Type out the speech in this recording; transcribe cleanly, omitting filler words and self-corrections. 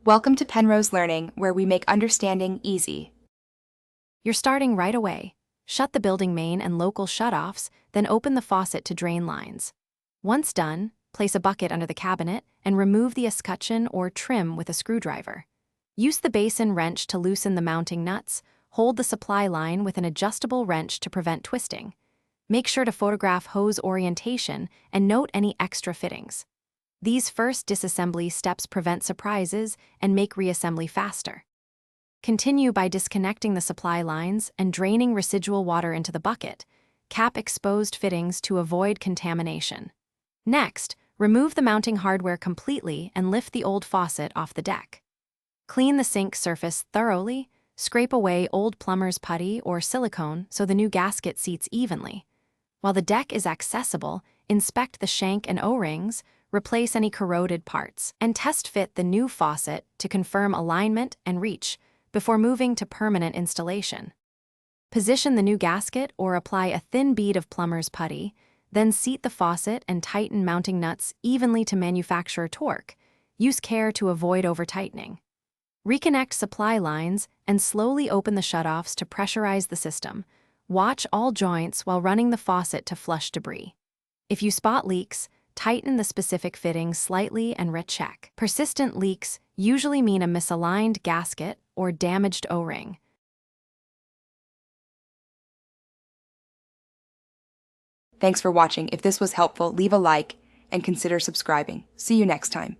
Welcome to Penrose Learning, where we make understanding easy. You're starting right away. Shut the building main and local shutoffs, then open the faucet to drain lines. Once done, place a bucket under the cabinet and remove the escutcheon or trim with a screwdriver. Use the basin wrench to loosen the mounting nuts. Hold the supply line with an adjustable wrench to prevent twisting. Make sure to photograph hose orientation and note any extra fittings. These first disassembly steps prevent surprises and make reassembly faster. Continue by disconnecting the supply lines and draining residual water into the bucket. Cap exposed fittings to avoid contamination. Next, remove the mounting hardware completely and lift the old faucet off the deck. Clean the sink surface thoroughly. Scrape away old plumber's putty or silicone so the new gasket seats evenly. While the deck is accessible, inspect the shank and O-rings, replace any corroded parts, and test fit the new faucet to confirm alignment and reach before moving to permanent installation. Position the new gasket or apply a thin bead of plumber's putty, then seat the faucet and tighten mounting nuts evenly to manufacturer torque. Use care to avoid over-tightening. Reconnect supply lines and slowly open the shutoffs to pressurize the system. Watch all joints while running the faucet to flush debris. If you spot leaks, tighten the specific fittings slightly and recheck. Persistent leaks usually mean a misaligned gasket or damaged O-ring. Thanks for watching. If this was helpful, leave a like and consider subscribing. See you next time.